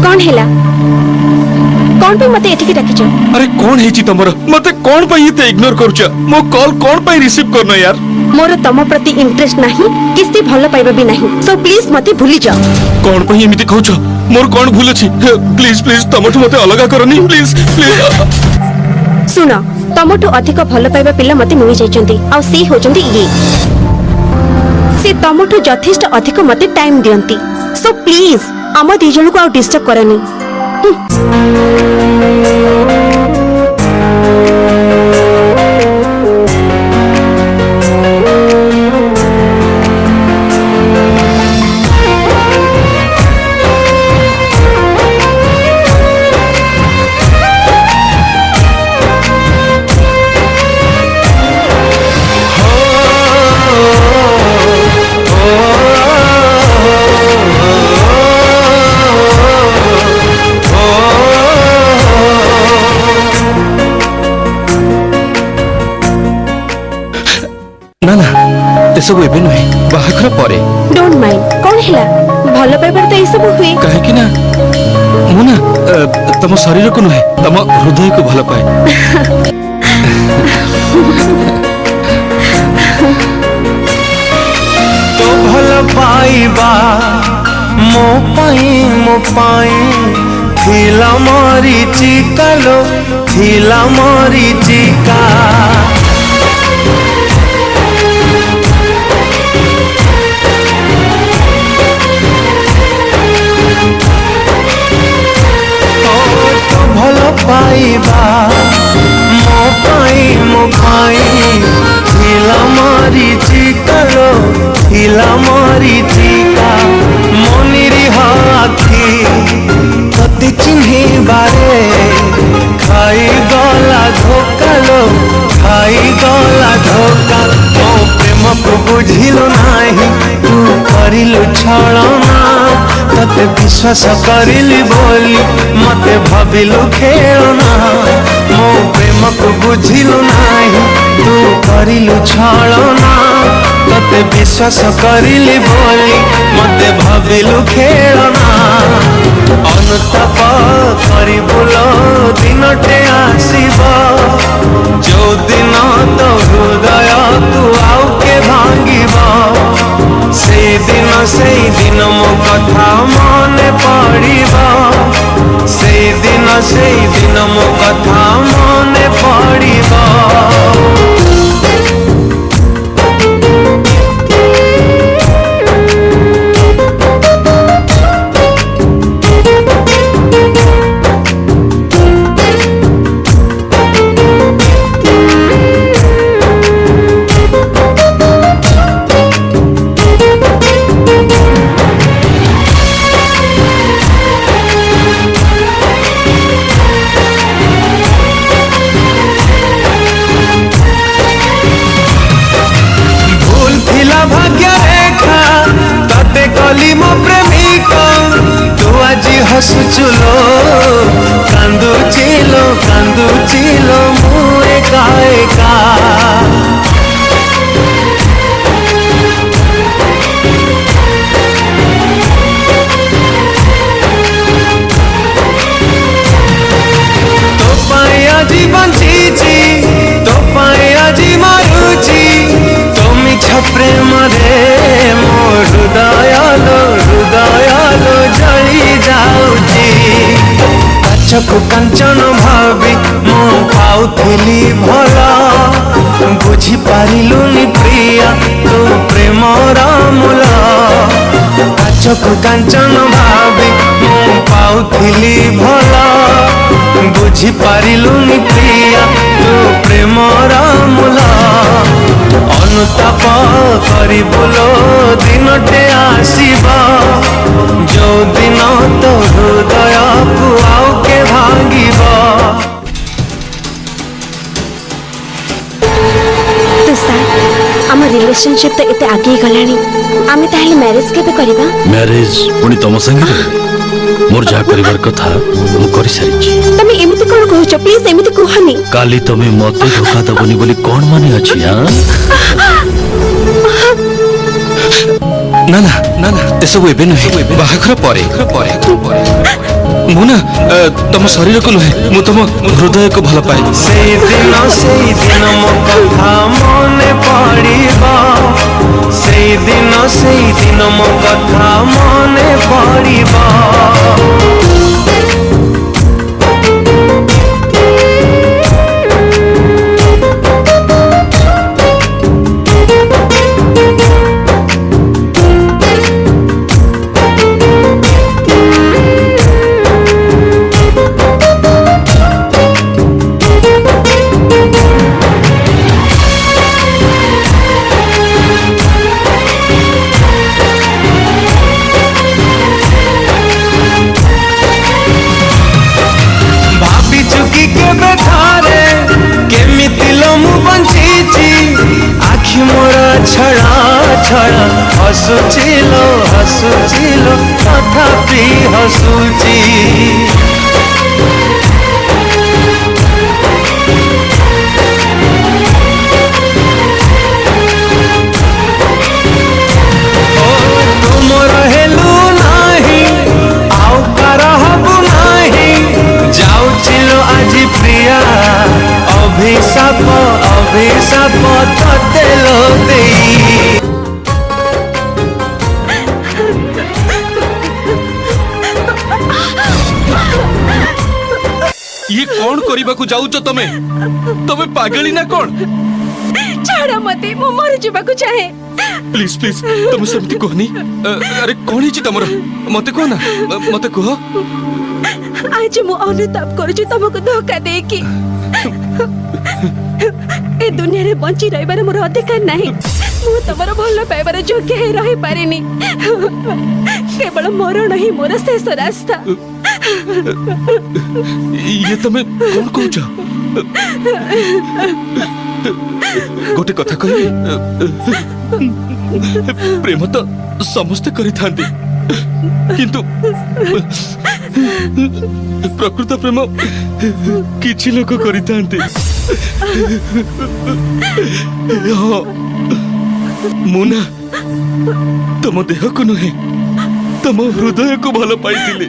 कौन हैला कौन पे मते एठिके डाकिछ? अरे कौन हेची तमर मते कौन पे इते इग्नोर करछ? मो कॉल कौन पे रिसीव करनो यार? मोर तम प्रति इंटरेस्ट नाही किस्ती भलो पाइबा भी नाही, सो प्लीज मते भूली जा। कौन पे एमिति कहछ? मोर कौन भूल अछि? प्लीज प्लीज तमठु मते अलगा करनी प्लीज प्लीज। सुनो तमठु अधिक भलो पाइबा पिला मते मिलि जाइचंती आ से होचंती ये से तमठु यथेष्ट अधिक मते टाइम दियंती, सो प्लीज आम दी जन को आ डिस्टर्ब करनी। सब एबे नहे बाहाघर परे। डोंट माइंड कौन हैला भलो पाइबार तो ए सब हुए काहे कि ना मु ना तम शरीर को नहे तम हृदय को भलो पाए। तो भलो पाइबा मो पाई थिला मोरी चिकालो थिला मोरी चिका पाइबा मो पाई थिला मारी चिकालो थिला मारी चिका मोनिरी हाथी तते चिन्हे बारे खाई गला धोकालो खाई गला धोका मो प्रेम को बुझिलो नाही तू करिलु छलना तते विश्वास करिली बोली मते भाविलु खेलना मो प्रेम को बुझिलु नाही तू करिलु छलना तते विश्वास करिली बोली मते भाविलु खेलना अनुताप करिबुलो दिनटे आसीबो जो दिन तो हृदय तू आउ के भांगिबो से दिन मो कथा मने पड़िबो से दिन मो कथा मने पड़िबो। हसुचुलो कांदू चिलो मुए का तो पाया जी बंचीची तो पाया जी मारुची तो मिछ प्रेम रे मो हृदयालो जली जाऊची काचकु कांचन भावी मो पाउथिली भला बुझी पारिलुनी प्रिया तू प्रेमर मूल काचकु कांचन भावी मो पाउथिली भला बुझी पारिलुनी प्रिया तू प्रेमर मूल अनुताप करिबुलो दिनटे आसीबा जो दिन तो हृदय को आउ के भांगिबा। तुषार आम रिलेशनशिप तो एते आगे गलानी आमे ताहले मैरिज केबे करबा? मैरिज पुनी तम संगे मोर जा करिवार कथा मु करि सारिछि। तमे एमिति कोन कहउछ? प्लीज एमिति कहनी। काली तमे मते धोखा दबनी बोली कोन माने अछि? हां ନା ନା ନା ନା ଏସବୁ ଏବେ ନୁହେଁ ବାହାଘର ପରେ ମୁଁ ନା ତମ ଶରୀରକୁ ନୁହେଁ ମୁଁ ତମ ହୃଦୟକୁ ଭଲ ପାଏ ସେଇଦିନ ମୋ କଥା ମନେ ପଡ଼ିବ ସେଇଦିନ ମୋ କଥା ମନେ ପଡ଼ିବ ଛଡ଼ା ହସୁଚିଲୋ ତଥାପି ହସୁଚି ତୁମର ହେଲୁ ନାହିଁ ଆଉ କାର ହବୁ ନାହିଁ ଯାଉଚିଲୋ ଆଜି ପ୍ରିୟା ଅଭିଶାପ ତତେ ଲୋ ଦେଇ ये कौन କରିବାକୁ ଯାଉଛ ତମେ ପାଗଳି ନା କଣ ଛାଡ଼ ମତେ ମୁଁ ମରି ଯିବାକୁ ଚାହେଁ ପ୍ଲିଜ ପ୍ଲିଜ ତମେ ସେମିତି କୁହନି ଆରେ କଣ ହେଇଛି ତମର ମତେ କୁହ ନା ମତେ କୁହ ଆଜି ମୁଁ ଅନୁତାପ କରୁଛି ତମକୁ ଧୋକା ଦେଇକି ଏ ଦୁନିଆରେ ବଞ୍ଚି ରହିବାର ମୋର ଅଧିକାର ନାହିଁ ମୁଁ ତମର ଭଲ ପାଇବାର ଯୋଗ୍ୟ ହେଇ ରହିପାରିନି କେବଳ ମରଣ ହିଁ ମୋର ଶେଷ ରାସ୍ତା ये तमे कौन कौच गोटे कथा कहबी प्रेम तो समस्ते करि थांती किंतु प्रकृत प्रेम किछि लोक करि थांती मुना तुम देह को नुहे तम हृदय को भल पाइथिली